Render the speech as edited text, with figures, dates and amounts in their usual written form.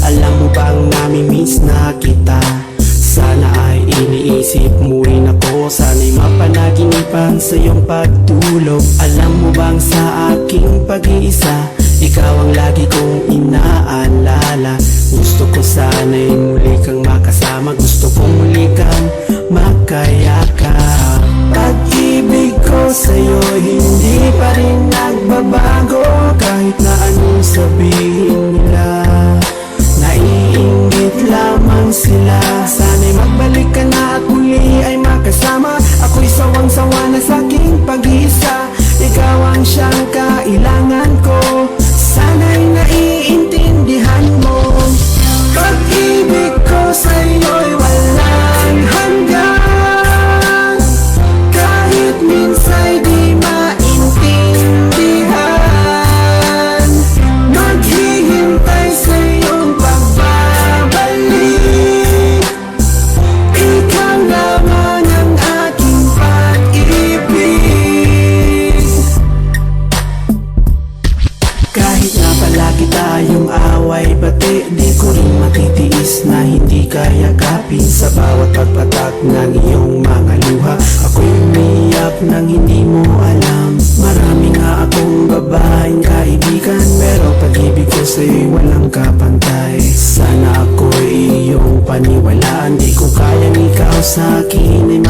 Alam mo bang namimiss na kita? Sana ay iniisip mo rin ako. Sana'y mapanaginipan sa iyong pagtulog. Alam mo bang sa aking pag-iisa, ikaw ang lagi kong inaalala. Gusto ko sana'y muli kang makasama. Gusto kong muli kang makayakap. Pag-ibig ko sa'yo hindi pa rin nagbabago. Kahit na anong sabihin nila, naiinggit lamang sila. Sana'y magbalik ka na at muli ay makasama. Ako'y sawang-sawa na sa'king pag-iisa. Ikaw ang siyang kailangan ko. Sana'y naiintindihan mo. Pag-ibig ko sa'yo'y walang hanggan. Kahit minsa'y di maintindihan, maghihintay sa iyong pagbabalik. Ikaw naman ang aking pag-ibig. Kahit na palagi tayong away-bati, di ko rin matitiis na hindi kayakapin. Sa bawat pagpatak ng iyong mga luha, ako'y umiyak nang hindi mo alam. Marami nga akong babaeng kaibigan, pero pag-ibig ko sa'yo'y walang kapantay. Sana ako'y iyong paniwalaan. Di ko kayang ikaw sa akin ay